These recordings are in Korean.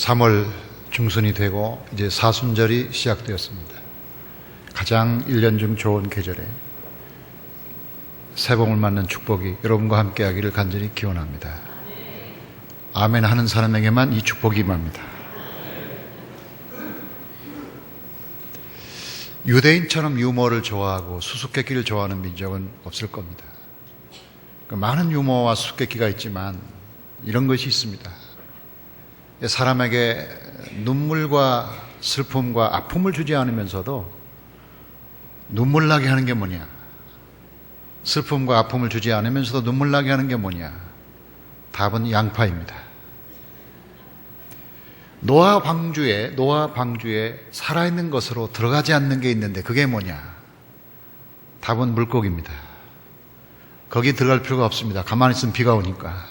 3월 중순이 되고 이제 사순절이 시작되었습니다. 가장 1년 중 좋은 계절에 새봄을 맞는 축복이 여러분과 함께 하기를 간절히 기원합니다. 아멘 하는 사람에게만 이 축복이 임합니다. 유대인처럼 유머를 좋아하고 수수께끼를 좋아하는 민족은 없을 겁니다. 많은 유머와 수수께끼가 있지만 이런 것이 있습니다. 사람에게 눈물과 슬픔과 아픔을 주지 않으면서도 눈물 나게 하는 게 뭐냐? 슬픔과 아픔을 주지 않으면서도 눈물 나게 하는 게 뭐냐? 답은 양파입니다. 노아 방주에 살아있는 것으로 들어가지 않는 게 있는데 그게 뭐냐? 답은 물고기입니다. 거기 들어갈 필요가 없습니다. 가만히 있으면 비가 오니까.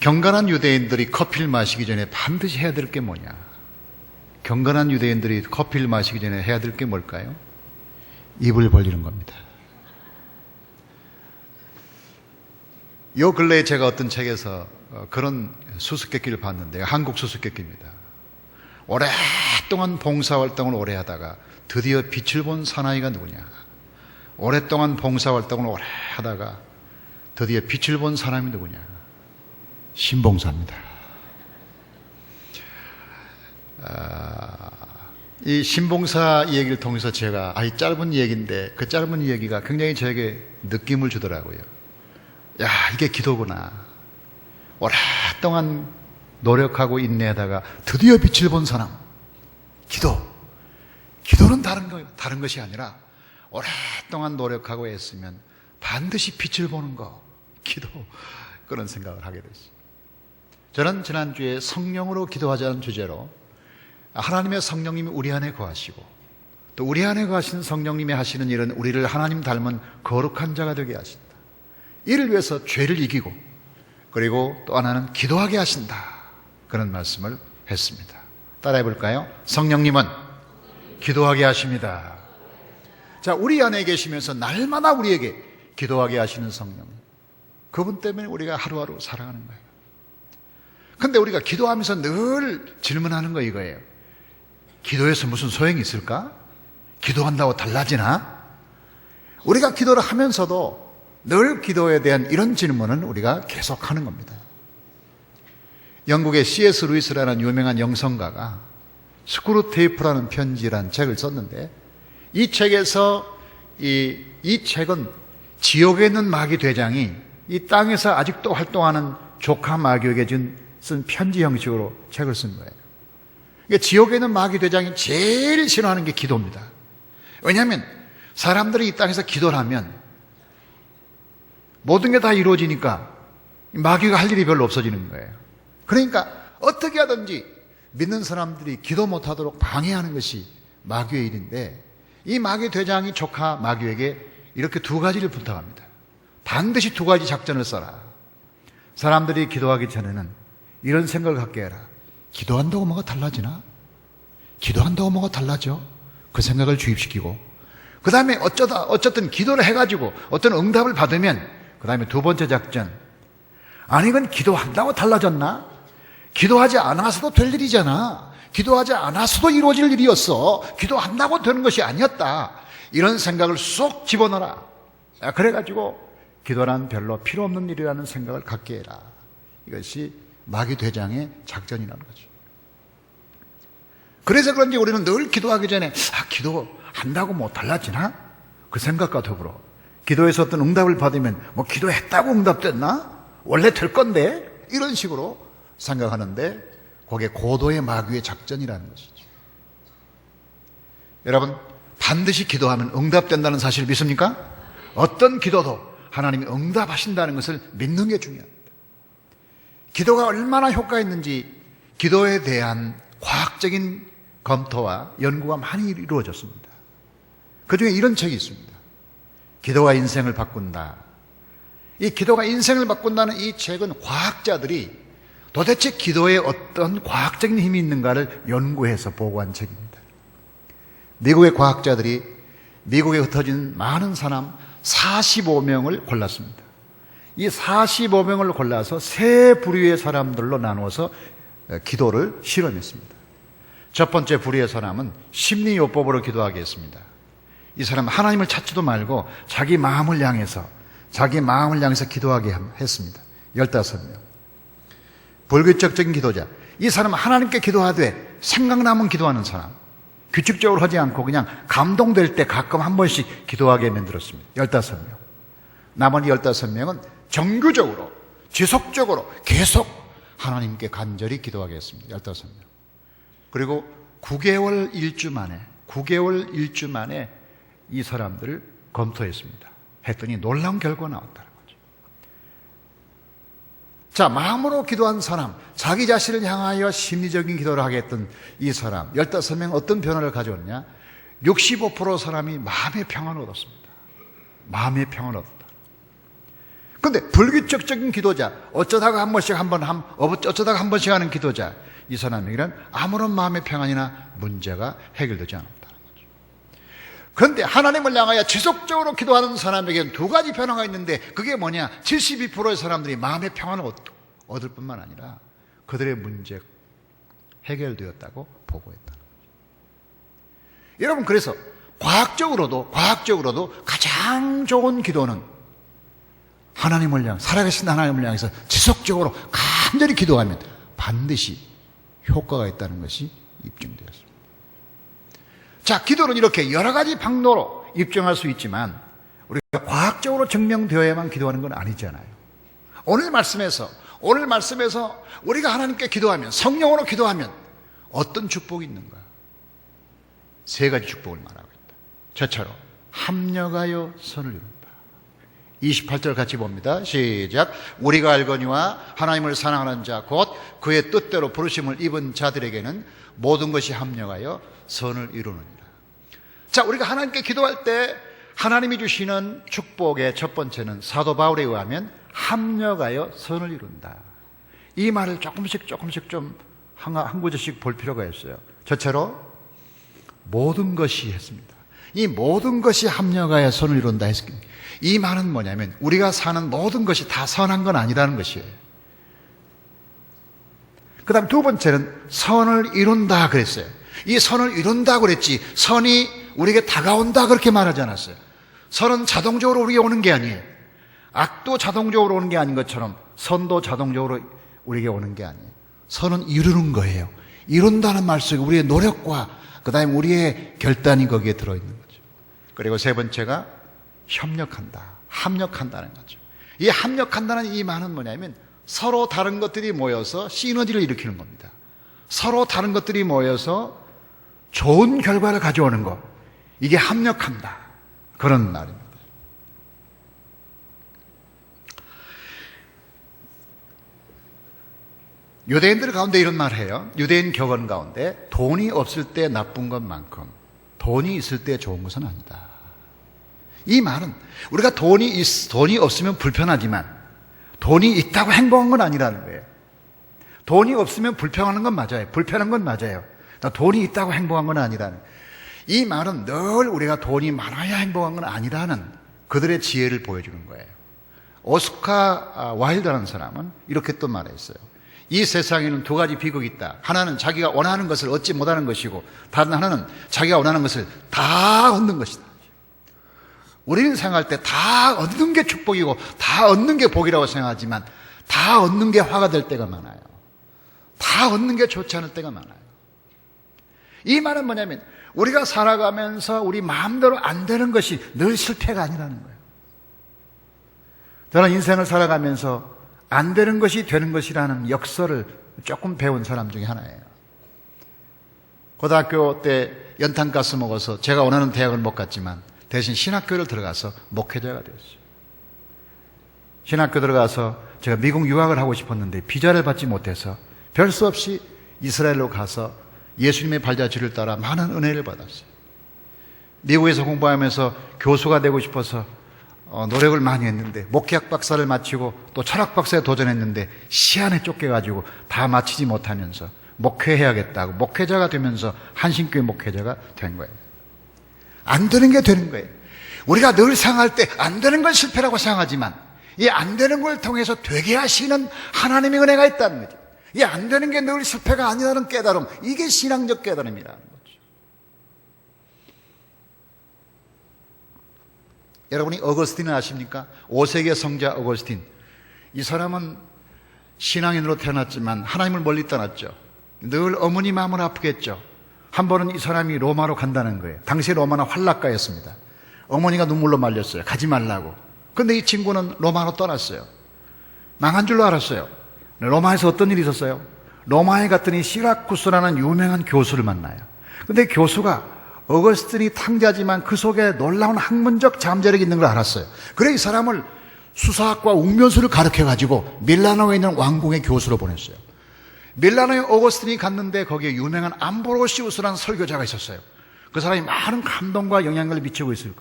경건한 유대인들이 커피를 마시기 전에 반드시 해야 될 게 뭐냐? 경건한 유대인들이 커피를 마시기 전에 해야 될 게 뭘까요? 입을 벌리는 겁니다. 요 근래에 제가 어떤 책에서 그런 수수께끼를 봤는데요. 한국 수수께끼입니다. 오랫동안 봉사활동을 오래 하다가 드디어 빛을 본 사나이가 누구냐? 오랫동안 봉사활동을 오래 하다가 드디어 빛을 본 사람이 누구냐? 신봉사입니다. 이 신봉사 얘기를 통해서 제가 이 짧은 얘기인데 그 짧은 얘기가 굉장히 저에게 느낌을 주더라고요. 야, 이게 기도구나. 오랫동안 노력하고 인내하다가 드디어 빛을 본 사람. 기도는 다른 것이 아니라 오랫동안 노력하고 애쓰면 반드시 빛을 보는 거. 기도. 그런 생각을 하게 됐어요. 저는 지난주에 성령으로 기도하자는 주제로 하나님의 성령님이 우리 안에 거하시고 또 우리 안에 거하시는 성령님이 하시는 일은 우리를 하나님 닮은 거룩한 자가 되게 하신다. 이를 위해서 죄를 이기고 그리고 또 하나는 기도하게 하신다. 그런 말씀을 했습니다. 따라해 볼까요? 성령님은 기도하게 하십니다. 자, 우리 안에 계시면서 날마다 우리에게 기도하게 하시는 성령. 그분 때문에 우리가 하루하루 살아가는 거예요. 근데 우리가 기도하면서 늘 질문하는 거 이거예요. 기도해서 무슨 소용이 있을까? 기도한다고 달라지나? 우리가 기도를 하면서도 늘 기도에 대한 이런 질문은 우리가 계속하는 겁니다. 영국의 C.S. 루이스라는 유명한 영성가가 스크루테이프라는 편지라는 책을 썼는데 이 책에서 이 책은 지옥에 있는 마귀 대장이 이 땅에서 아직도 활동하는 조카 마귀에게 쓴 편지 형식으로 책을 쓴 거예요. 그러니까 지옥에 있는 마귀 대장이 제일 싫어하는 게 기도입니다. 왜냐하면 사람들이 이 땅에서 기도를 하면 모든 게 다 이루어지니까 마귀가 할 일이 별로 없어지는 거예요. 그러니까 어떻게 하든지 믿는 사람들이 기도 못하도록 방해하는 것이 마귀의 일인데 이 마귀 대장이 조카 마귀에게 이렇게 두 가지를 부탁합니다. 반드시 두 가지 작전을 써라. 사람들이 기도하기 전에는 이런 생각을 갖게 해라. 기도한다고 뭐가 달라지나? 기도한다고 뭐가 달라져? 그 생각을 주입시키고 그 다음에 어쨌든 기도를 해가지고 어떤 응답을 받으면 그 다음에 두 번째 작전. 아니 이건 기도한다고 달라졌나? 기도하지 않아서도 될 일이잖아. 기도하지 않아서도 이루어질 일이었어. 기도한다고 되는 것이 아니었다. 이런 생각을 쏙 집어넣어라. 그래가지고 기도란 별로 필요 없는 일이라는 생각을 갖게 해라. 이것이 마귀 대장의 작전이라는 거죠. 그래서 그런지 우리는 늘 기도하기 전에 기도한다고 뭐 달라지나? 그 생각과 더불어 기도에서 어떤 응답을 받으면 뭐 기도했다고 응답됐나? 원래 될 건데? 이런 식으로 생각하는데 그게 고도의 마귀의 작전이라는 것이죠. 여러분 반드시 기도하면 응답된다는 사실을 믿습니까? 어떤 기도도 하나님이 응답하신다는 것을 믿는 게 중요합니다. 기도가 얼마나 효과가 있는지 기도에 대한 과학적인 검토와 연구가 많이 이루어졌습니다. 그중에 이런 책이 있습니다. 기도가 인생을 바꾼다. 이 기도가 인생을 바꾼다는 이 책은 과학자들이 도대체 기도에 어떤 과학적인 힘이 있는가를 연구해서 보고한 책입니다. 미국의 과학자들이 미국에 흩어진 많은 사람 45명을 골랐습니다. 이 45명을 골라서 세 부류의 사람들로 나누어서 기도를 실험했습니다. 첫 번째 부류의 사람은 심리요법으로 기도하게 했습니다. 이 사람은 하나님을 찾지도 말고 자기 마음을 향해서 기도하게 했습니다. 15명. 불규칙적인 기도자. 이 사람은 하나님께 기도하되 생각나면 기도하는 사람. 규칙적으로 하지 않고 그냥 감동될 때 가끔 한 번씩 기도하게 만들었습니다. 15명. 나머지 15명은 정규적으로, 지속적으로 계속 하나님께 간절히 기도하게 했습니다. 15명. 그리고 9개월 1주 만에 이 사람들을 검토했습니다. 했더니 놀라운 결과가 나왔다는 거죠. 자, 마음으로 기도한 사람, 자기 자신을 향하여 심리적인 기도를 하게 했던 이 사람 15명 어떤 변화를 가져왔냐? 65% 사람이 마음의 평안을 얻었습니다. 마음의 평안을 얻었다. 그런데 불규칙적인 기도자, 어쩌다가 한 번씩 하는 기도자, 이 사람에게는 아무런 마음의 평안이나 문제가 해결되지 않았다는 거죠. 그런데 하나님을 향하여 지속적으로 기도하는 사람에게는 두 가지 변화가 있는데 그게 뭐냐? 72%의 사람들이 마음의 평안을 얻을 뿐만 아니라 그들의 문제 해결되었다고 보고했다는 거죠. 여러분, 그래서 과학적으로도 가장 좋은 기도는 살아계신 하나님을 향해서 지속적으로 간절히 기도하면 반드시 효과가 있다는 것이 입증되었습니다. 자, 기도는 이렇게 여러 가지 방도로 입증할 수 있지만 우리가 과학적으로 증명되어야만 기도하는 건 아니잖아요. 오늘 말씀에서 우리가 하나님께 기도하면, 성령으로 기도하면 어떤 축복이 있는가? 세 가지 축복을 말하고 있다. 첫째로 합력하여 선을 이룬다. 28절 같이 봅니다. 시작. 우리가 알거니와 하나님을 사랑하는 자 곧 그의 뜻대로 부르심을 입은 자들에게는 모든 것이 합력하여 선을 이루느니라. 자, 우리가 하나님께 기도할 때 하나님이 주시는 축복의 첫 번째는 사도 바울에 의하면 합력하여 선을 이룬다. 이 말을 조금씩 좀 한 구절씩 볼 필요가 있어요. 첫째로 모든 것이 했습니다. 이 모든 것이 합력하여 선을 이룬다 했습니다. 이 말은 뭐냐면 우리가 사는 모든 것이 다 선한 건 아니라는 것이에요. 그 다음 두 번째는 선을 이룬다 그랬어요. 이 선을 이룬다 그랬지 선이 우리에게 다가온다 그렇게 말하지 않았어요. 선은 자동적으로 우리에게 오는 게 아니에요. 악도 자동적으로 오는 게 아닌 것처럼 선도 자동적으로 우리에게 오는 게 아니에요. 선은 이루는 거예요. 이룬다는 말 속에 우리의 노력과 그 다음에 우리의 결단이 거기에 들어있는 거죠. 그리고 세 번째가 합력한다는 거죠. 이 합력한다는 이 말은 뭐냐면 서로 다른 것들이 모여서 시너지를 일으키는 겁니다. 서로 다른 것들이 모여서 좋은 결과를 가져오는 것. 이게 합력한다. 그런 말입니다. 유대인들 가운데 이런 말을 해요. 유대인 격언 가운데 돈이 없을 때 나쁜 것만큼 돈이 있을 때 좋은 것은 아니다. 이 말은 우리가 돈이 없으면 불편하지만 돈이 있다고 행복한 건 아니라는 거예요. 돈이 없으면 불평하는 건 맞아요. 불편한 건 맞아요. 돈이 있다고 행복한 건 아니라는 거예요. 이 말은 늘 우리가 돈이 많아야 행복한 건 아니라는 그들의 지혜를 보여주는 거예요. 오스카 와일드라는 사람은 이렇게 또 말했어요. 이 세상에는 두 가지 비극이 있다. 하나는 자기가 원하는 것을 얻지 못하는 것이고 다른 하나는 자기가 원하는 것을 다 얻는 것이다. 우리는 생각할 때 다 얻는 게 축복이고 다 얻는 게 복이라고 생각하지만 다 얻는 게 화가 될 때가 많아요. 다 얻는 게 좋지 않을 때가 많아요. 이 말은 뭐냐면 우리가 살아가면서 우리 마음대로 안 되는 것이 늘 실패가 아니라는 거예요. 저는 인생을 살아가면서 안 되는 것이 되는 것이라는 역설을 조금 배운 사람 중에 하나예요. 고등학교 때 연탄가스 먹어서 제가 원하는 대학을 못 갔지만 대신 신학교를 들어가서 목회자가 되었어요. 신학교 들어가서 제가 미국 유학을 하고 싶었는데 비자를 받지 못해서 별 수 없이 이스라엘로 가서 예수님의 발자취를 따라 많은 은혜를 받았어요. 미국에서 공부하면서 교수가 되고 싶어서 노력을 많이 했는데 목회학 박사를 마치고 또 철학 박사에 도전했는데 시한에 쫓겨가지고 다 마치지 못하면서 목회해야겠다고 목회자가 되면서 한신교회 목회자가 된 거예요. 안 되는 게 되는 거예요. 우리가 늘 생각할 때 안 되는 건 실패라고 생각하지만 이 안 되는 걸 통해서 되게 하시는 하나님의 은혜가 있다는 거죠. 이 안 되는 게 늘 실패가 아니라는 깨달음, 이게 신앙적 깨달음이라는 거죠. 여러분이 어거스틴을 아십니까? 5세기 성자 어거스틴. 이 사람은 신앙인으로 태어났지만 하나님을 멀리 떠났죠. 늘 어머니 마음을 아프겠죠. 한 번은 이 사람이 로마로 간다는 거예요. 당시 로마는 환락가였습니다. 어머니가 눈물로 말렸어요. 가지 말라고. 근데 이 친구는 로마로 떠났어요. 망한 줄로 알았어요. 로마에서 어떤 일이 있었어요? 로마에 갔더니 시라쿠스라는 유명한 교수를 만나요. 근데 교수가 어거스틴이 탕자지만 그 속에 놀라운 학문적 잠재력이 있는 걸 알았어요. 그래 이 사람을 수사학과 웅변수를 가르쳐가지고 밀라노에 있는 왕궁의 교수로 보냈어요. 밀라노에 어거스틴이 갔는데 거기에 유명한 암브로시우스라는 설교자가 있었어요. 그 사람이 많은 감동과 영향력을 미치고 있었어요.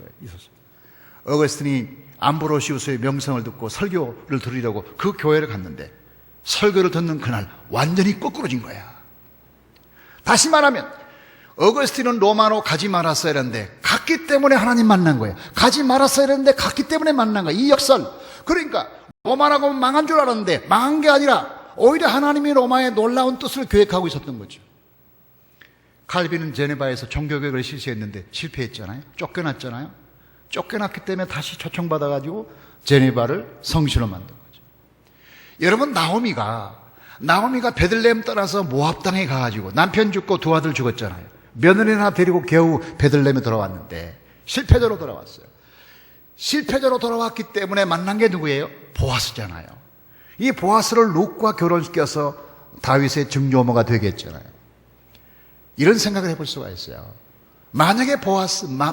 어거스틴이 암브로시우스의 명성을 듣고 설교를 들으려고 그 교회를 갔는데 설교를 듣는 그날 완전히 거꾸로진 거야. 다시 말하면 어거스틴은 로마로 가지 말았어야 했는데 갔기 때문에 하나님 만난 거예요. 가지 말았어야 했는데 갔기 때문에 만난 거예요. 이 역설. 그러니까 로마라고 하면 망한 줄 알았는데 망한 게 아니라 오히려 하나님이 로마의 놀라운 뜻을 계획하고 있었던 거죠. 칼빈은 제네바에서 종교개혁을 실시했는데 실패했잖아요. 쫓겨났잖아요. 쫓겨났기 때문에 다시 초청받아가지고 제네바를 성시로 만든 거죠. 여러분, 나오미가 베들레헴 떠나서 모압 땅에 가가지고 남편 죽고 두 아들 죽었잖아요. 며느리나 데리고 겨우 베들레헴에 돌아왔는데 실패자로 돌아왔어요. 실패자로 돌아왔기 때문에 만난 게 누구예요? 보아스잖아요. 이 보아스를 룻과 결혼시켜서 다윗의 증조모가 되게 했잖아요. 이런 생각을 해볼 수가 있어요. 만약에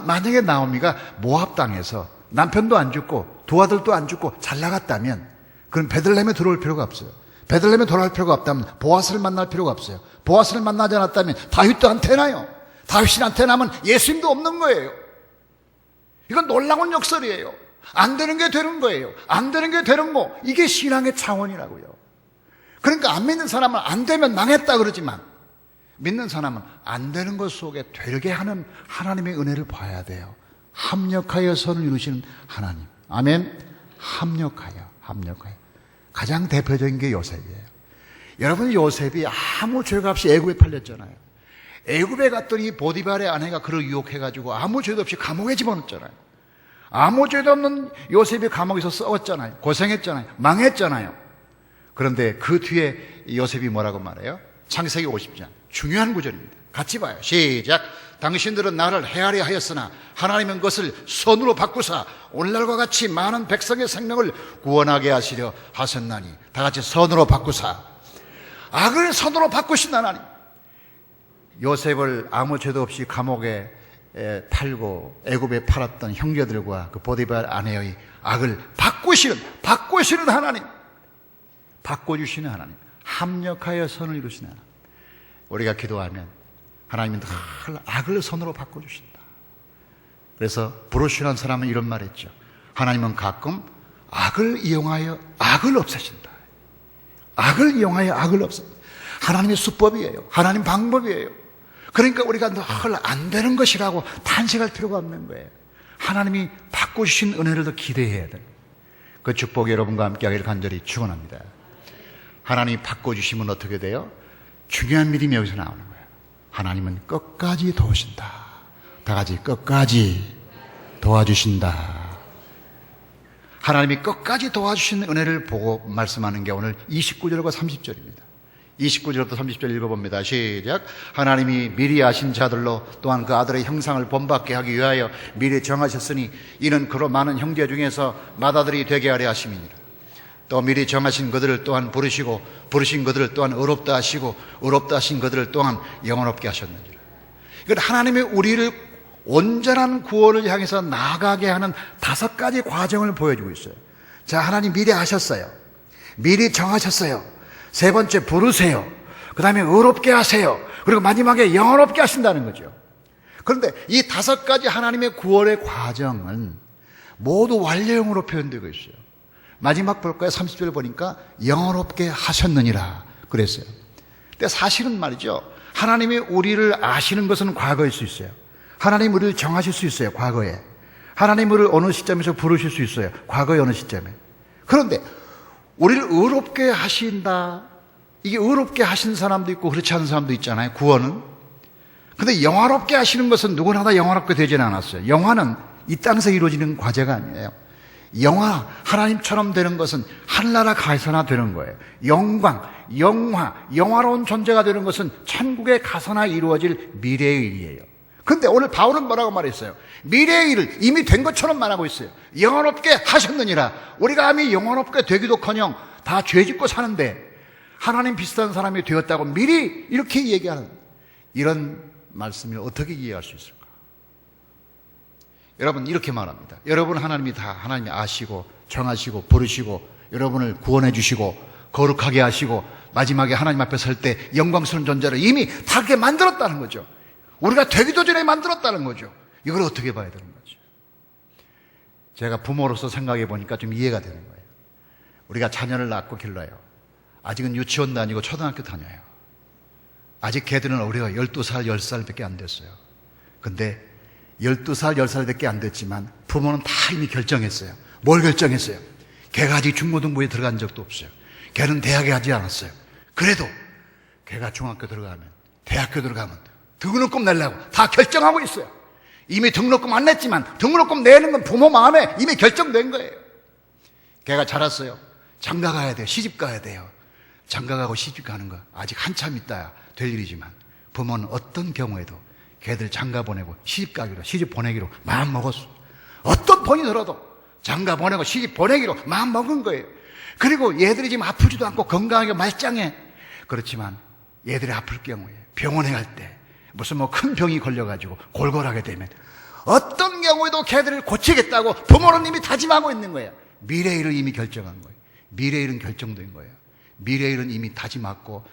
만약에 나오미가 모압 땅에서 남편도 안 죽고 두 아들도 안 죽고 잘 나갔다면 그럼 베들레헴에 들어올 필요가 없어요. 베들레헴에 돌아올 필요가 없다면 보아스를 만날 필요가 없어요. 보아스를 만나지 않았다면 다윗도 안 태어나요. 다윗이 안 태어나면 예수님도 없는 거예요. 이건 놀라운 역설이에요. 안 되는 게 되는 거예요. 안 되는 게 되는 거. 이게 신앙의 차원이라고요. 그러니까 안 믿는 사람은 안 되면 망했다 그러지만 믿는 사람은 안 되는 것 속에 되게 하는 하나님의 은혜를 봐야 돼요. 합력하여 선을 이루시는 하나님. 아멘. 합력하여. 가장 대표적인 게 요셉이에요. 여러분, 요셉이 아무 죄가 없이 애굽에 팔렸잖아요. 애굽에 갔더니 보디발의 아내가 그를 유혹해가지고 아무 죄도 없이 감옥에 집어넣었잖아요. 아무 죄도 없는 요셉이 감옥에서 썩었잖아요. 고생했잖아요. 망했잖아요. 그런데 그 뒤에 요셉이 뭐라고 말해요? 창세기 50장. 중요한 구절입니다. 같이 봐요. 시작. 당신들은 나를 헤아려 하였으나 하나님은 그것을 선으로 바꾸사 오늘날과 같이 많은 백성의 생명을 구원하게 하시려 하셨나니. 다 같이 선으로 바꾸사. 악을 선으로 바꾸신 하나님. 요셉을 아무 죄도 없이 감옥에 팔고 애굽에 팔았던 형제들과 그 보디발 아내의 악을 바꾸시는 하나님. 바꿔주시는 하나님. 합력하여 선을 이루시는 하나님. 우리가 기도하면 하나님은 늘 악을 선으로 바꿔주신다. 그래서 브루시라는 사람은 이런 말 했죠. 하나님은 가끔 악을 이용하여 악을 없애신다. 악을 이용하여 악을 없애신다. 하나님의 수법이에요. 하나님 방법이에요. 그러니까 우리가 늘 안 되는 것이라고 탄식할 필요가 없는 거예요. 하나님이 바꿔주신 은혜를 더 기대해야 돼요. 그 축복이 여러분과 함께하기를 간절히 축원합니다. 하나님이 바꿔주시면 어떻게 돼요? 중요한 믿음이 여기서 나오는 거예요. 하나님은 끝까지 도우신다. 다 같이 끝까지 도와주신다. 하나님이 끝까지 도와주신 은혜를 보고 말씀하는 게 오늘 29절과 30절입니다. 29절부터 30절 읽어봅니다. 시작. 하나님이 미리 아신 자들로 또한 그 아들의 형상을 본받게 하기 위하여 미리 정하셨으니 이는 그로 많은 형제 중에서 맏아들이 되게 하려 하심이니라. 또 미리 정하신 그들을 또한 부르시고 부르신 그들을 또한 의롭다 하시고 의롭다 하신 그들을 또한 영원롭게 하셨느니라. 이건 하나님의 우리를 온전한 구원을 향해서 나아가게 하는 5가지 과정을 보여주고 있어요. 자, 하나님 미리 아셨어요. 미리 정하셨어요. 세 번째 부르세요. 그 다음에 의롭게 하세요. 그리고 마지막에 영원롭게 하신다는 거죠. 그런데 이 5가지 하나님의 구원의 과정은 모두 완료형으로 표현되고 있어요. 마지막 볼까요? 30절 보니까 영원롭게 하셨느니라 그랬어요. 근데 사실은 말이죠. 하나님이 우리를 아시는 것은 과거일 수 있어요. 하나님 우리를 정하실 수 있어요. 과거에. 하나님 우리를 어느 시점에서 부르실 수 있어요. 과거의 어느 시점에. 그런데 우리를 의롭게 하신다. 이게 의롭게 하신 사람도 있고 그렇지 않은 사람도 있잖아요. 구원은. 근데 영화롭게 하시는 것은 누구나 다 영화롭게 되지는 않았어요. 영화는 이 땅에서 이루어지는 과제가 아니에요. 영화, 하나님처럼 되는 것은 하늘나라 가서나 되는 거예요. 영광, 영화, 영화로운 존재가 되는 것은 천국에 가서나 이루어질 미래의 일이에요. 근데 오늘 바울은 뭐라고 말했어요? 미래의 일을 이미 된 것처럼 말하고 있어요. 영화롭게 하셨느니라. 우리가 감히 영화롭게 되기도커녕 다 죄짓고 사는데 하나님 비슷한 사람이 되었다고 미리 이렇게 얘기하는 이런 말씀을 어떻게 이해할 수 있을까? 여러분 이렇게 말합니다. 여러분 하나님이 다 하나님이 아시고 정하시고 부르시고 여러분을 구원해 주시고 거룩하게 하시고 마지막에 하나님 앞에 설 때 영광스러운 존재를 이미 다 그렇게 만들었다는 거죠. 우리가 되기도 전에 만들었다는 거죠. 이걸 어떻게 봐야 되는 거죠? 제가 부모로서 생각해 보니까 좀 이해가 되는 거예요. 우리가 자녀를 낳고 길러요. 아직은 유치원 다니고 초등학교 다녀요. 아직 걔들은 어려요. 12살, 10살밖에 안 됐어요. 근데 12살, 10살밖에 안 됐지만 부모는 다 이미 결정했어요. 뭘 결정했어요? 걔가 아직 중고등부에 들어간 적도 없어요. 걔는 대학에 가지 않았어요. 그래도 걔가 중학교 들어가면, 대학교 들어가면 등록금 내려고 다 결정하고 있어요. 이미 등록금 안 냈지만 등록금 내는 건 부모 마음에 이미 결정된 거예요. 걔가 자랐어요. 장가 가야 돼요. 시집 가야 돼요. 장가 가고 시집 가는 거 아직 한참 있다야 될 일이지만 부모는 어떤 경우에도 걔들 장가 보내고 시집 가기로, 시집 보내기로 마음 먹었어. 어떤 돈이 들어도 장가 보내고 시집 보내기로 마음 먹은 거예요. 그리고 얘들이 지금 아프지도 않고 건강하게 말짱해. 그렇지만 얘들이 아플 경우에 병원에 갈 때 무슨 뭐 큰 병이 걸려가지고 골골하게 되면 어떤 경우에도 걔들을 고치겠다고 부모는 이미 다짐하고 있는 거예요. 미래일을 이미 결정한 거예요. 미래일은 결정된 거예요. 미래일은 이미 다짐했고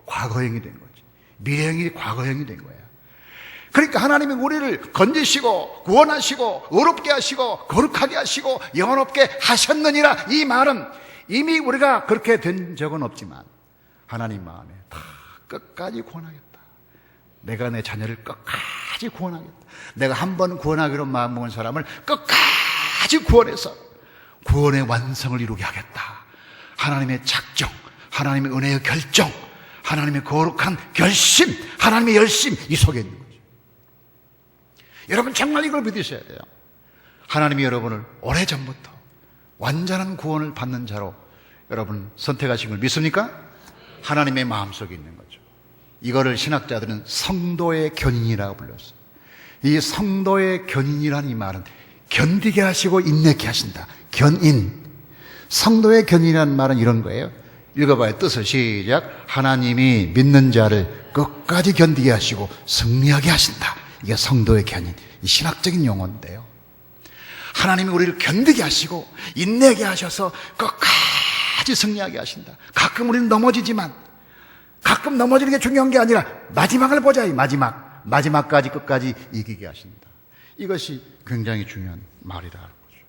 과거형이 된 거죠. 미래형이 과거형이 된 거예요. 그러니까 하나님이 우리를 건지시고 구원하시고 의롭게 하시고 거룩하게 하시고 영원롭게 하셨느니라. 이 말은 이미 우리가 그렇게 된 적은 없지만 하나님 마음에 다 끝까지 구원하겠다. 내가 내 자녀를 끝까지 구원하겠다. 내가 한 번 구원하기로 마음먹은 사람을 끝까지 구원해서 구원의 완성을 이루게 하겠다. 하나님의 작정, 하나님의 은혜의 결정, 하나님의 거룩한 결심, 하나님의 열심 이 속에 있는 거죠. 여러분 정말 이걸 믿으셔야 돼요. 하나님이 여러분을 오래전부터 완전한 구원을 받는 자로 여러분 선택하신 걸 믿습니까? 하나님의 마음속에 있는 거죠. 이거를 신학자들은 성도의 견인이라고 불렀어요. 이 성도의 견인이라는 이 말은 견디게 하시고 인내케 하신다. 견인. 성도의 견인이라는 말은 이런 거예요. 읽어봐요. 뜻을 시작. 하나님이 믿는 자를 끝까지 견디게 하시고 승리하게 하신다. 이게 성도의 견인. 이 신학적인 용어인데요. 하나님이 우리를 견디게 하시고 인내하게 하셔서 끝까지 승리하게 하신다. 가끔 우리는 넘어지지만 가끔 넘어지는 게 중요한 게 아니라 마지막을 보자. 이 마지막까지 끝까지 이기게 하신다. 이것이 굉장히 중요한 말이라는 거죠.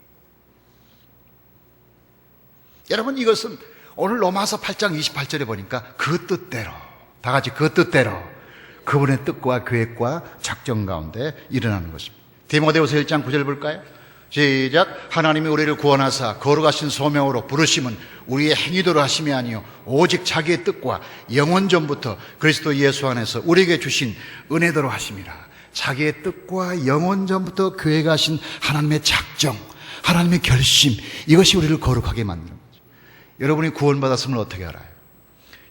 여러분 이것은 오늘 로마서 8장 28절에 보니까 그 뜻대로 다 같이 그 뜻대로 그분의 뜻과 계획과 작정 가운데 일어나는 것입니다. 디모데후서 1장 9절 볼까요? 시작. 하나님이 우리를 구원하사 거룩하신 소명으로 부르심은 우리의 행위대로 하심이 아니요 오직 자기의 뜻과 영원 전부터 그리스도 예수 안에서 우리에게 주신 은혜대로 하심이라. 자기의 뜻과 영원 전부터 계획하신 하나님의 작정, 하나님의 결심, 이것이 우리를 거룩하게 만드는 거죠. 여러분이 구원받았으면 어떻게 알아요?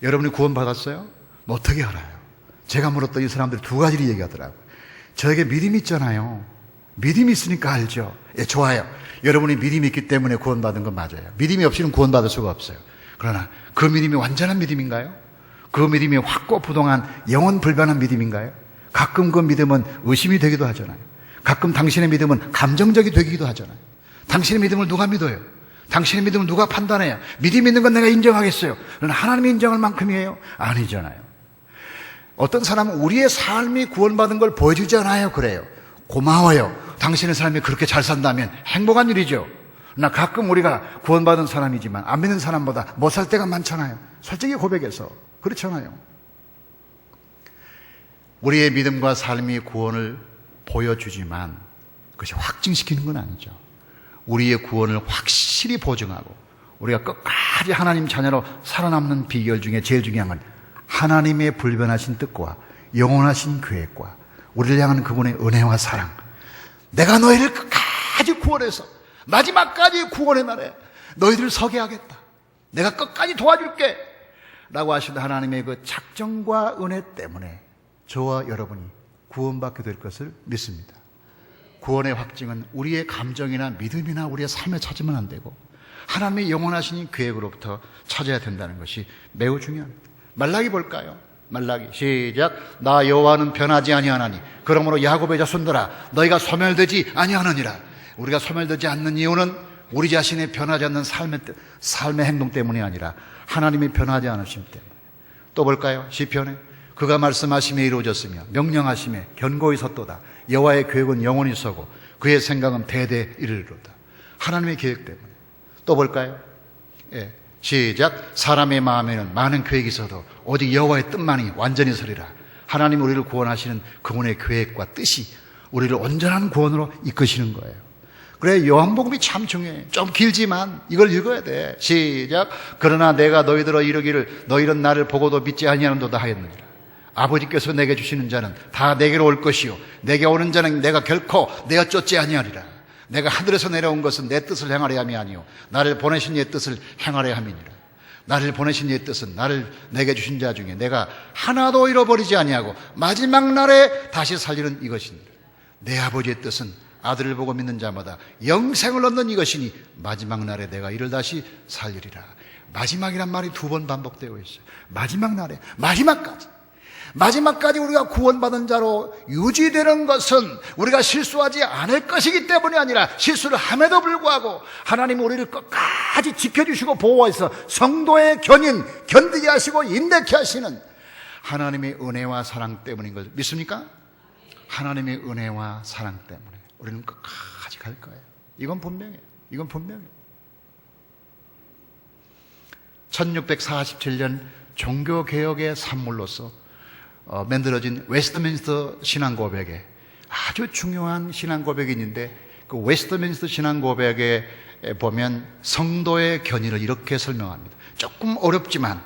여러분이 구원받았어요? 뭐 어떻게 알아요? 제가 물었더니 이 사람들이 두 가지를 얘기하더라고요. 저에게 믿음이 있잖아요. 믿음이 있으니까 알죠. 예, 좋아요. 여러분이 믿음이 있기 때문에 구원받은 건 맞아요. 믿음이 없이는 구원받을 수가 없어요. 그러나 그 믿음이 완전한 믿음인가요? 그 믿음이 확고부동한 영원 불변한 믿음인가요? 가끔 그 믿음은 의심이 되기도 하잖아요. 가끔 당신의 믿음은 감정적이 되기도 하잖아요. 당신의 믿음을 누가 믿어요? 당신의 믿음을 누가 판단해요? 믿음 있는 건 내가 인정하겠어요. 그러나 하나님이 인정할 만큼이에요? 아니잖아요. 어떤 사람은 우리의 삶이 구원받은 걸 보여주지 않아요. 그래요. 고마워요. 당신의 삶이 그렇게 잘 산다면 행복한 일이죠. 나 가끔 우리가 구원받은 사람이지만 안 믿는 사람보다 못 살 때가 많잖아요. 솔직히 고백해서 그렇잖아요. 우리의 믿음과 삶이 구원을 보여주지만 그것이 확증시키는 건 아니죠. 우리의 구원을 확실히 보증하고 우리가 끝까지 하나님 자녀로 살아남는 비결 중에 제일 중요한 건 하나님의 불변하신 뜻과 영원하신 계획과 우리를 향하는 그분의 은혜와 사랑. 내가 너희를 끝까지 구원해서 마지막까지 구원의 날에 너희들을 서게 하겠다. 내가 끝까지 도와줄게 라고 하시는 하나님의 그 작정과 은혜 때문에 저와 여러분이 구원받게 될 것을 믿습니다. 구원의 확증은 우리의 감정이나 믿음이나 우리의 삶에 찾으면 안 되고 하나님의 영원하신 계획으로부터 찾아야 된다는 것이 매우 중요합니다. 말라기 볼까요? 말라기 시작. 나 여호와는 변하지 아니하나니 그러므로 야곱의 자손들아 너희가 소멸되지 아니하느니라. 우리가 소멸되지 않는 이유는 우리 자신의 변하지 않는 삶의 행동 때문이 아니라 하나님이 변하지 않으심 때문에. 또 볼까요? 시편에 그가 말씀하심에 이루어졌으며 명령하심에 견고히 섰도다. 여호와의 계획은 영원히 서고 그의 생각은 대대 이르리로다. 하나님의 계획 때문에. 또 볼까요? 예. 시작. 사람의 마음에는 많은 계획이 있어도 오직 여호와의 뜻만이 완전히 서리라. 하나님 우리를 구원하시는 그분의 계획과 뜻이 우리를 온전한 구원으로 이끄시는 거예요. 그래 요한복음이 참 중요해요. 좀 길지만 이걸 읽어야 돼. 시작. 그러나 내가 너희들어 이르기를 너희는 나를 보고도 믿지 아니하는도다 하였느니라. 아버지께서 내게 주시는 자는 다 내게로 올 것이요 내게 오는 자는 내가 결코 내어 쫓지 아니하리라. 내가 하늘에서 내려온 것은 내 뜻을 행하려 함이 아니요 나를 보내신 이의 뜻을 행하려 함이니라. 나를 보내신 이의 뜻은 나를 내게 주신 자 중에 내가 하나도 잃어버리지 아니하고 마지막 날에 다시 살리는 이것이니라. 내 아버지의 뜻은 아들을 보고 믿는 자마다 영생을 얻는 이것이니 마지막 날에 내가 이를 다시 살리리라. 마지막이란 말이 2번 반복되어 있어요. 마지막 날에 마지막까지 우리가 구원받은 자로 유지되는 것은 우리가 실수하지 않을 것이기 때문이 아니라 실수를 함에도 불구하고 하나님은 우리를 끝까지 지켜주시고 보호해서 성도의 견인, 견디게 하시고 인내케 하시는 하나님의 은혜와 사랑 때문인 걸 믿습니까? 하나님의 은혜와 사랑 때문에 우리는 끝까지 갈 거예요. 이건 분명해요. 1647년 종교개혁의 산물로서 만들어진 웨스트민스터 신앙고백에 아주 중요한 신앙고백이 있는데 그 웨스트민스터 신앙고백에 보면 성도의 견인을 이렇게 설명합니다. 조금 어렵지만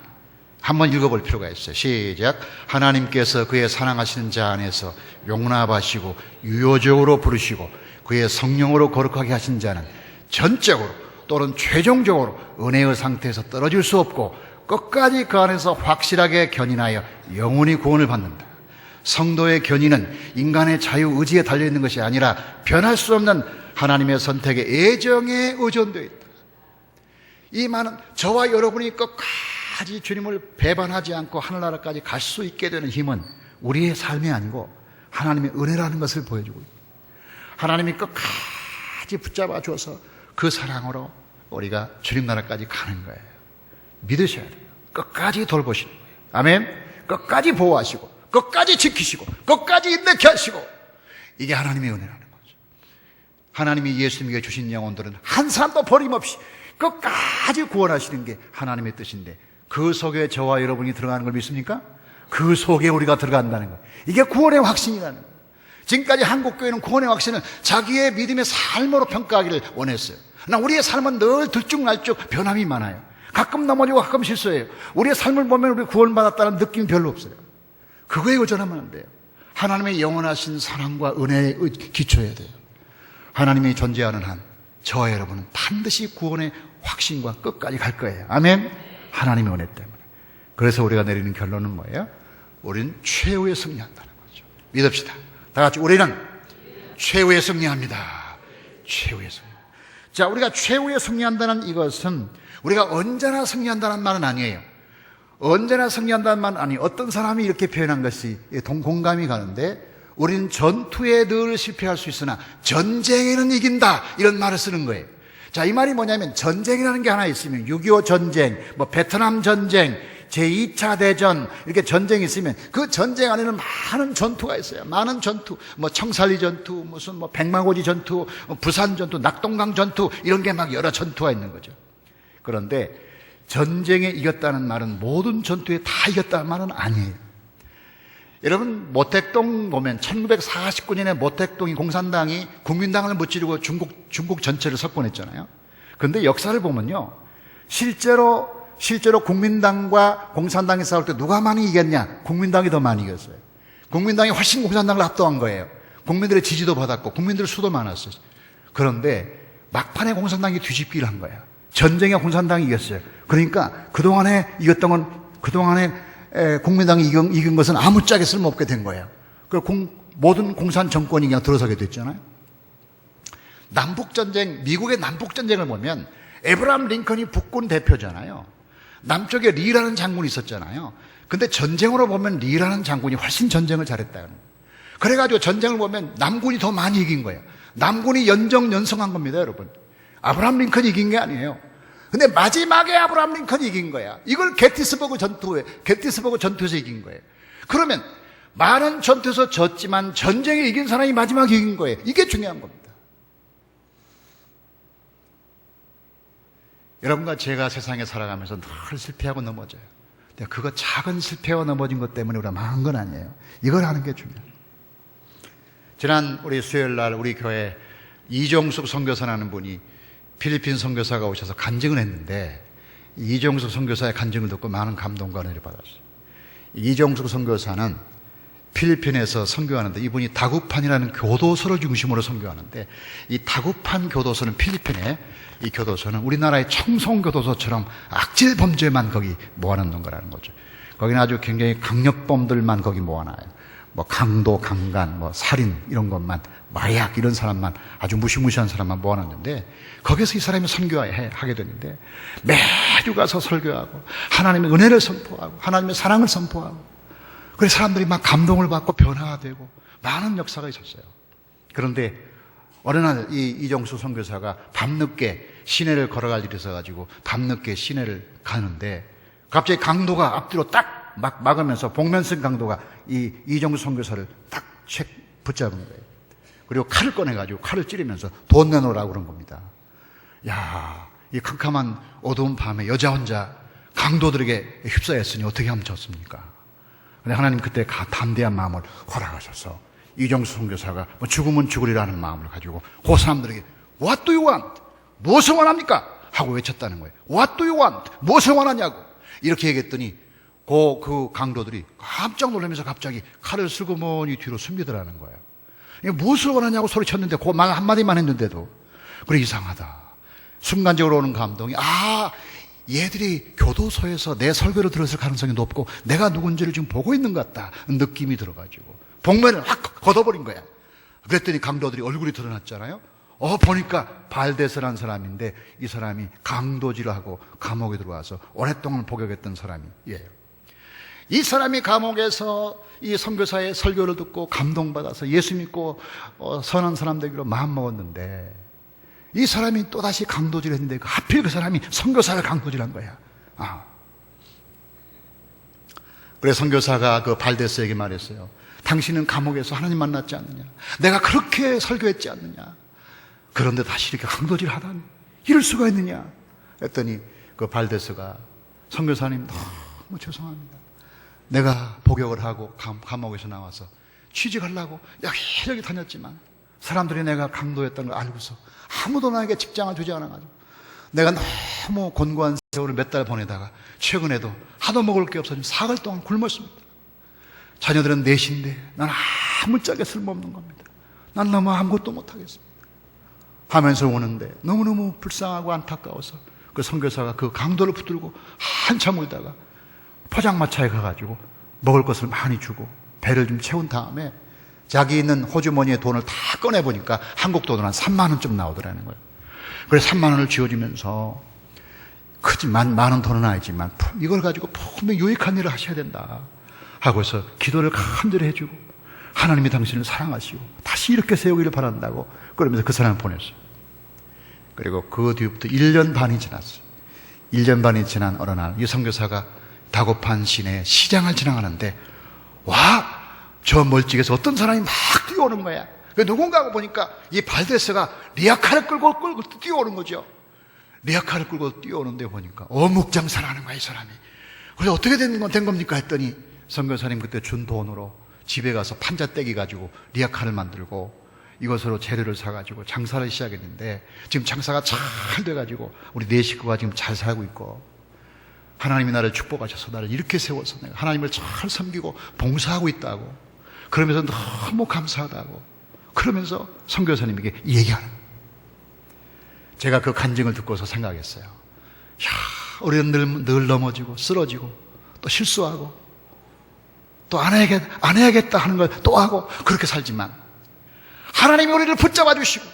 한번 읽어볼 필요가 있어요. 시작. 하나님께서 그의 사랑하시는 자 안에서 용납하시고 유효적으로 부르시고 그의 성령으로 거룩하게 하신 자는 전적으로 또는 최종적으로 은혜의 상태에서 떨어질 수 없고 끝까지 그 안에서 확실하게 견인하여 영원히 구원을 받는다. 성도의 견인은 인간의 자유의지에 달려있는 것이 아니라 변할 수 없는 하나님의 선택의 애정에 의존되어 있다. 이 말은 저와 여러분이 끝까지 주님을 배반하지 않고 하늘나라까지 갈 수 있게 되는 힘은 우리의 삶이 아니고 하나님의 은혜라는 것을 보여주고 있다. 하나님이 끝까지 붙잡아 줘서 그 사랑으로 우리가 주님 나라까지 가는 거예요. 믿으셔야 돼요. 끝까지 돌보시는 거예요. 아멘. 끝까지 보호하시고 끝까지 지키시고 끝까지 인내케 하시고 이게 하나님의 은혜라는 거죠. 하나님이 예수님에게 주신 영혼들은 한 사람도 버림없이 끝까지 구원하시는 게 하나님의 뜻인데 그 속에 저와 여러분이 들어가는 걸 믿습니까? 그 속에 우리가 들어간다는 거예요. 이게 구원의 확신이라는 거예요. 지금까지 한국교회는 구원의 확신을 자기의 믿음의 삶으로 평가하기를 원했어요. 그러나 우리의 삶은 늘 들쭉날쭉 변함이 많아요. 가끔 넘어지고 가끔 실수해요. 우리의 삶을 보면 우리 구원받았다는 느낌이 별로 없어요. 그거에 의존하면 안 돼요. 하나님의 영원하신 사랑과 은혜에 기초해야 돼요. 하나님이 존재하는 한 저와 여러분은 반드시 구원의 확신과 끝까지 갈 거예요. 아멘. 하나님의 은혜 때문에. 그래서 우리가 내리는 결론은 뭐예요? 우리는 최후에 승리한다는 거죠. 믿읍시다. 다 같이 우리는 최후에 승리합니다. 최후에 승리. 자, 우리가 최후에 승리한다는 이것은 우리가 언제나 승리한다는 말은 아니에요. 언제나 승리한다는 말은 아니에요. 어떤 사람이 이렇게 표현한 것이 공감이 가는데 우리는 전투에 늘 실패할 수 있으나 전쟁에는 이긴다 이런 말을 쓰는 거예요. 자, 이 말이 뭐냐면 전쟁이라는 게 하나 있으면 6.25 전쟁, 뭐 베트남 전쟁, 제2차 대전 이렇게 전쟁이 있으면 그 전쟁 안에는 많은 전투가 있어요. 많은 전투, 뭐 청살리 전투, 무슨 뭐 백마고지 전투, 부산 전투, 낙동강 전투 이런 게 막 여러 전투가 있는 거죠. 그런데 전쟁에 이겼다는 말은 모든 전투에 다 이겼다는 말은 아니에요. 여러분 모택동 보면 1949년에 모택동이 공산당이 국민당을 무찌르고 중국 전체를 석권했잖아요. 그런데 역사를 보면요, 실제로 국민당과 공산당이 싸울 때 누가 많이 이겼냐? 국민당이 더 많이 이겼어요. 국민당이 훨씬 공산당을 압도한 거예요. 국민들의 지지도 받았고 국민들의 수도 많았어요. 그런데 막판에 공산당이 뒤집기를 한 거예요. 전쟁에 공산당이 이겼어요. 그러니까 그동안에 이겼던 건, 그동안에 국민당이 이긴 것은 아무짝에 쓸모없게 된 거예요. 모든 공산 정권이 그냥 들어서게 됐잖아요. 남북전쟁, 미국의 남북전쟁을 보면 에브라함 링컨이 북군 대표잖아요. 남쪽에 리라는 장군이 있었잖아요. 근데 전쟁으로 보면 리라는 장군이 훨씬 전쟁을 잘했다. 그래가지고 전쟁을 보면 남군이 더 많이 이긴 거예요. 남군이 연정연승한 겁니다, 여러분. 아브라함 링컨이 이긴 게 아니에요. 근데 마지막에 아브라함 링컨이 이긴 거야. 이걸 게티스버그 전투에서 이긴 거예요. 그러면 많은 전투에서 졌지만 전쟁에 이긴 사람이 마지막에 이긴 거예요. 이게 중요한 겁니다. 여러분과 제가 세상에 살아가면서 늘 실패하고 넘어져요. 근데 그거 작은 실패와 넘어진 것 때문에 우리가 망한 건 아니에요. 이걸 하는 게 중요해요. 지난 우리 수요일 날 우리 교회 이종숙 선교사라는 분이 필리핀 선교사가 오셔서 간증을 했는데, 이종숙 선교사의 간증을 듣고 많은 감동과 은혜를 받았어요. 이종숙 선교사는 필리핀에서 선교하는데, 이분이 다구판이라는 교도소를 중심으로 선교하는데, 이 다구판 교도소는, 필리핀의 이 교도소는 우리나라의 청송교도소처럼 악질 범죄만 거기 모아놓는 거라는 거죠. 거기는 아주 굉장히 강력범들만 거기 모아놔요. 뭐 강도, 강간, 뭐 살인 이런 것만, 마약 이런 사람만, 아주 무시무시한 사람만 모아놨는데, 거기서 이 사람이 선교하게 되는데 매주 가서 설교하고 하나님의 은혜를 선포하고 하나님의 사랑을 선포하고, 그래서 사람들이 막 감동을 받고 변화가 되고 많은 역사가 있었어요. 그런데 어느 날 이 이종수 선교사가 밤늦게 시내를 걸어갈 일이 있어가지고 밤늦게 시내를 가는데, 갑자기 강도가 앞뒤로 딱 막으면서 복면쓴 강도가 이 이종수 선교사를 딱 붙잡은 거예요. 그리고 칼을 꺼내가지고 칼을 찌르면서 돈 내놓으라고 그런 겁니다. 야, 이 캄캄한 어두운 밤에 여자 혼자 강도들에게 휩싸였으니 어떻게 하면 좋습니까? 근데 하나님 그때 담대한 마음을 허락하셔서 이종수 선교사가 뭐 죽으면 죽으리라는 마음을 가지고 그 사람들에게 What do you want? 무엇을 원합니까? 하고 외쳤다는 거예요. What do you want? 무엇을 원하냐고 이렇게 얘기했더니 그 강도들이 깜짝 놀라면서 갑자기 칼을 슬그머니 뒤로 숨기더라는 거예요. 무엇을 원하냐고 소리쳤는데 그 말 한마디만 했는데도. 그래, 이상하다. 순간적으로 오는 감동이, 얘들이 교도소에서 내 설교를 들었을 가능성이 높고 내가 누군지를 지금 보고 있는 것 같다 느낌이 들어가지고 복면을 확 걷어버린 거야. 그랬더니 강도들이 얼굴이 드러났잖아요. 보니까 발데스라는 사람인데, 이 사람이 강도질을 하고 감옥에 들어와서 오랫동안 복역했던 사람이에요. 이 사람이 감옥에서 이 선교사의 설교를 듣고 감동받아서 예수 믿고 선한 사람 되기로 마음먹었는데, 이 사람이 또다시 강도질을 했는데 하필 그 사람이 선교사를 강도질한 거야. 그래서 선교사가 그 발데스에게 말했어요. 당신은 감옥에서 하나님 만났지 않느냐? 내가 그렇게 설교했지 않느냐? 그런데 다시 이렇게 강도질 하다니 이럴 수가 있느냐? 했더니 그 발데스가, 선교사님 너무 죄송합니다. 내가 복역을 하고 감옥에서 나와서 취직하려고 여기저기 다녔지만 사람들이 내가 강도였다는 걸 알고서 아무도 나에게 직장을 주지 않아가지고 내가 너무 곤고한 세월을 몇 달 보내다가 최근에도 하도 먹을 게 없어서 사흘 동안 굶었습니다. 자녀들은 넷인데 난 아무짝에 쓸모없는 겁니다. 난 너무 아무것도 못하겠습니다 하면서 오는데 너무너무 불쌍하고 안타까워서 그 선교사가 그 강도를 붙들고 한참 울다가 포장마차에 가가지고 먹을 것을 많이 주고 배를 좀 채운 다음에 자기 있는 호주머니에 돈을 다 꺼내보니까 한국 돈으로 한 3만 원쯤 나오더라는 거예요. 그래서 3만 원을 쥐어주면서, 크지만 많은 돈은 아니지만 이걸 가지고 분명히 유익한 일을 하셔야 된다 하고서 기도를 간절히 해주고 하나님이 당신을 사랑하시고 다시 이렇게 세우기를 바란다고 그러면서 그 사람을 보냈어요. 그리고 그 뒤부터 1년 반이 지났어요. 1년 반이 지난 어느 날 이 선교사가 다구판 시내 시장을 지나가는데 저 멀찍이에서 어떤 사람이 막 뛰어오는 거야. 누군가 하고 보니까 이 발데스가 리아카를 끌고 뛰어오는 거죠. 리아카를 끌고 뛰어오는데 보니까 어묵장사를 하는 거야, 이 사람이. 그래서 어떻게 된 겁니까 했더니 선교사님 그때 준 돈으로 집에 가서 판자떼기 가지고 리아카를 만들고 이것으로 재료를 사가지고 장사를 시작했는데 지금 장사가 잘 돼가지고 우리 네 식구가 지금 잘 살고 있고, 하나님이 나를 축복하셔서 나를 이렇게 세워서 내가 하나님을 잘 섬기고 봉사하고 있다고, 그러면서 너무 감사하다고 그러면서 선교사님에게 얘기하는. 제가 그 간증을 듣고서 생각했어요. 야, 우리는 늘 넘어지고 쓰러지고 또 실수하고 또 안 해야겠다 하는 걸 또 하고 그렇게 살지만, 하나님이 우리를 붙잡아 주시고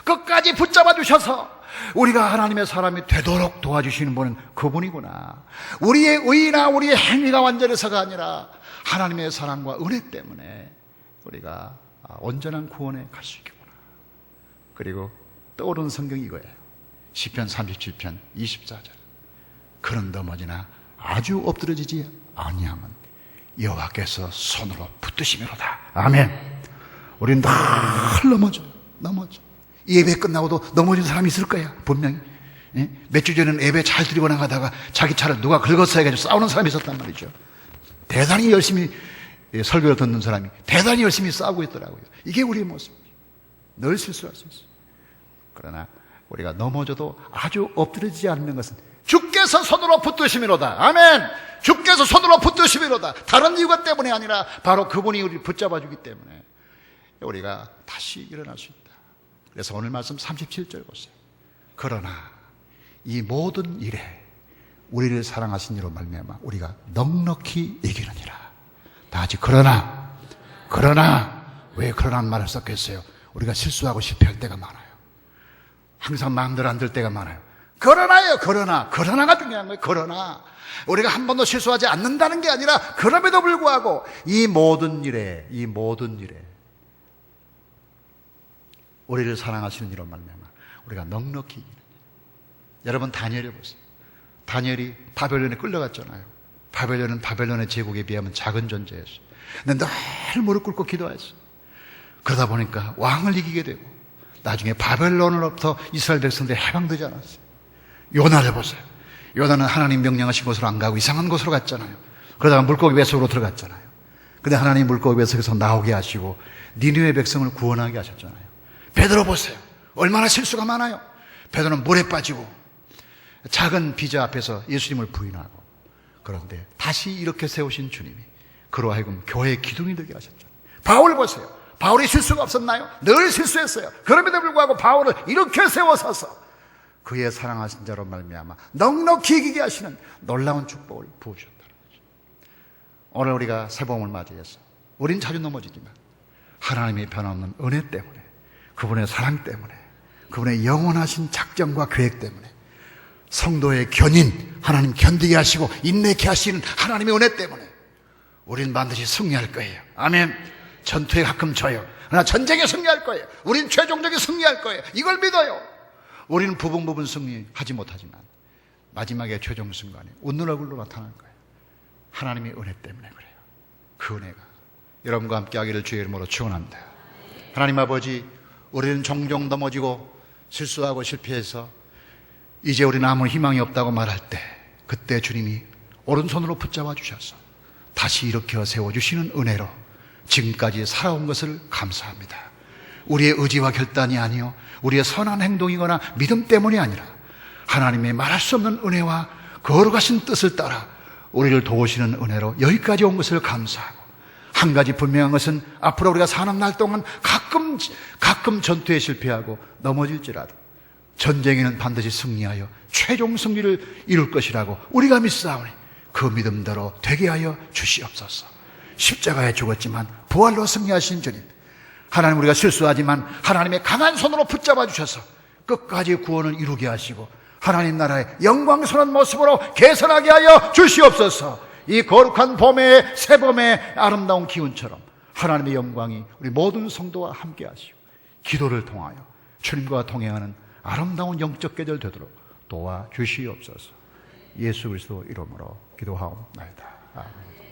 끝까지 붙잡아 주셔서 우리가 하나님의 사람이 되도록 도와주시는 분은 그분이구나. 우리의 의나 우리의 행위가 완전해서가 아니라 하나님의 사랑과 은혜 때문에 우리가 온전한 구원에 갈 수 있겠구나. 그리고 떠오르는 성경이 이거예요. 시편 37편 24절. 그는 넘어지나 아주 엎드러지지 아니하면 여호와께서 손으로 붙드시미로다. 아멘. 우리는 늘 넘어져. 예배 끝나고도 넘어진 사람이 있을 거야, 분명히. 예? 몇 주 전에는 예배 잘 드리고 나가다가 자기 차를 누가 긁었어 해가지고 싸우는 사람이 있었단 말이죠. 대단히 열심히 설교를 듣는 사람이 대단히 열심히 싸우고 있더라고요. 이게 우리의 모습이죠. 늘 실수할 수 있어요. 그러나 우리가 넘어져도 아주 엎드러지지 않는 것은 주께서 손으로 붙드시미로다. 아멘. 주께서 손으로 붙드시미로다. 다른 이유가 때문에 아니라 바로 그분이 우리를 붙잡아 주기 때문에 우리가 다시 일어날 수 있다. 그래서 오늘 말씀 37절 보세요. 그러나 이 모든 일에 우리를 사랑하신 이로 말미암아 우리가 넉넉히 이기느니라. 다 같이 그러나 왜 그러나는 말을 썼겠어요? 우리가 실수하고 실패할 때가 많아요. 항상 마음대로 안 될 때가 많아요. 그러나가 중요한 거예요. 그러나 우리가 한 번도 실수하지 않는다는 게 아니라 그럼에도 불구하고 이 모든 일에 우리를 사랑하시는 이로 말미암아 우리가 넉넉히 이기는. 여러분 다니엘을 보세요. 다니엘이 바벨론에 끌려갔잖아요. 바벨론은 바벨론의 제국에 비하면 작은 존재였어요. 근데 늘 무릎 꿇고 기도했어요. 그러다 보니까 왕을 이기게 되고 나중에 바벨론으로부터 이스라엘 백성들이 해방되지 않았어요. 요나를 보세요. 요나는 하나님 명령하신 곳으로 안 가고 이상한 곳으로 갔잖아요. 그러다가 물고기 뱃속으로 들어갔잖아요. 근데 하나님 물고기 뱃속에서 나오게 하시고 니느웨 백성을 구원하게 하셨잖아요. 베드로 보세요. 얼마나 실수가 많아요. 베드로는 물에 빠지고 작은 비자 앞에서 예수님을 부인하고, 그런데 다시 이렇게 세우신 주님이 그로 하여금 교회의 기둥이 되게 하셨죠. 바울 보세요. 바울이 실수가 없었나요? 늘 실수했어요. 그럼에도 불구하고 바울을 이렇게 세워서서 그의 사랑하신 자로 말미암아 넉넉히 이기게 하시는 놀라운 축복을 부으셨다는 거죠. 오늘 우리가 새봄을 맞이해서 우린 자주 넘어지지만 하나님의 변함없는 은혜 때문에, 그분의 사랑 때문에, 그분의 영원하신 작정과 계획 때문에, 성도의 견인 하나님 견디게 하시고 인내케 하시는 하나님의 은혜 때문에 우린 반드시 승리할 거예요. 아멘. 전투에 가끔 져요. 그러나 전쟁에 승리할 거예요. 우린 최종적인 승리할 거예요. 이걸 믿어요. 우리는 부분 승리하지 못하지만 마지막에 최종 순간에 웃는 얼굴로 나타날 거예요. 하나님의 은혜 때문에 그래요. 그 은혜가 여러분과 함께 하기를 주의 이름으로 축원합니다. 하나님 아버지, 우리는 종종 넘어지고 실수하고 실패해서 이제 우리는 아무 희망이 없다고 말할 때, 그때 주님이 오른손으로 붙잡아 주셔서 다시 일으켜 세워주시는 은혜로 지금까지 살아온 것을 감사합니다. 우리의 의지와 결단이 아니요 우리의 선한 행동이거나 믿음 때문이 아니라 하나님의 말할 수 없는 은혜와 거룩하신 뜻을 따라 우리를 도우시는 은혜로 여기까지 온 것을 감사하고, 한 가지 분명한 것은 앞으로 우리가 사는 날 동안 가끔 전투에 실패하고 넘어질지라도 전쟁에는 반드시 승리하여 최종 승리를 이룰 것이라고 우리가 믿사오니 그 믿음대로 되게 하여 주시옵소서. 십자가에 죽었지만 부활로 승리하신 주님, 하나님, 우리가 실수하지만 하나님의 강한 손으로 붙잡아 주셔서 끝까지 구원을 이루게 하시고 하나님 나라의 영광스러운 모습으로 개선하게 하여 주시옵소서. 이 거룩한 봄의 새봄의 아름다운 기운처럼 하나님의 영광이 우리 모든 성도와 함께 하시고 기도를 통하여 주님과 동행하는 아름다운 영적 계절 되도록 도와주시옵소서. 예수 그리스도 이름으로 기도하옵나이다. 아멘.